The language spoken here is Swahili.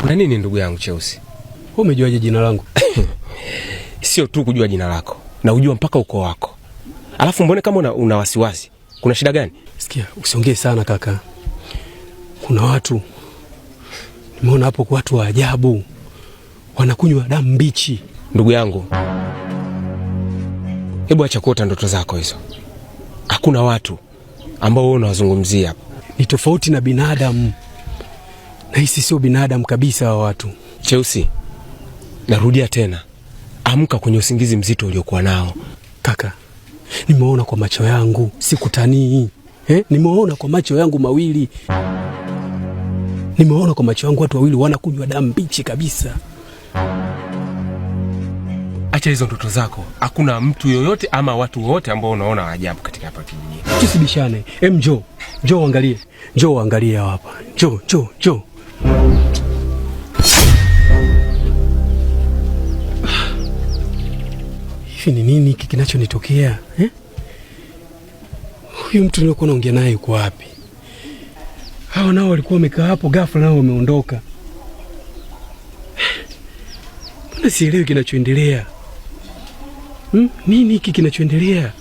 Kuna nini ndugu yangu Cheusi? Wewe umejuaje jina langu? Sio tu kujua jina lako, na ujua mpaka ukoo wako. Alafu mbone kama una wasiwasi. Kuna shida gani? Sikia, usiongee sana kaka. Kuna watu nimeona hapo, kwa watu wa ajabu wanakunywa damu mbichi. Ndugu yangu, hebu acha kuota ndoto zako hizo. Hakuna watu ambao wewe unawazungumzia hapa. Ni tofauti na binadamu. Na hisi sio binadamu kabisa wa watu. Cheusi, narudia tena. Amka kwenye usingizi mzito uliokuwa nao. Kaka, nimeona kwa macho yangu, sikutanii. Nimeona kwa macho yangu mawili. Nimeona kwa macho yangu watu wawili wanakunywa damu mbichi kabisa. Acha hizo ndoto zako. Hakuna mtu yoyote ama watu wote ambao unaona ajabu katika hapa kijiji. Tusibishane. Njoo angalie. Njoo angalie hapa. Njoo. Hivi ni nini hiki kinachonitokea? Huyu mtu nilikuwa naongea naye yuko wapi? Hao nao walikuwa wamekaa hapo, ghafla nao wameondoka. Mbona sielewi kinachoendelea? Nini hiki kinachoendelea?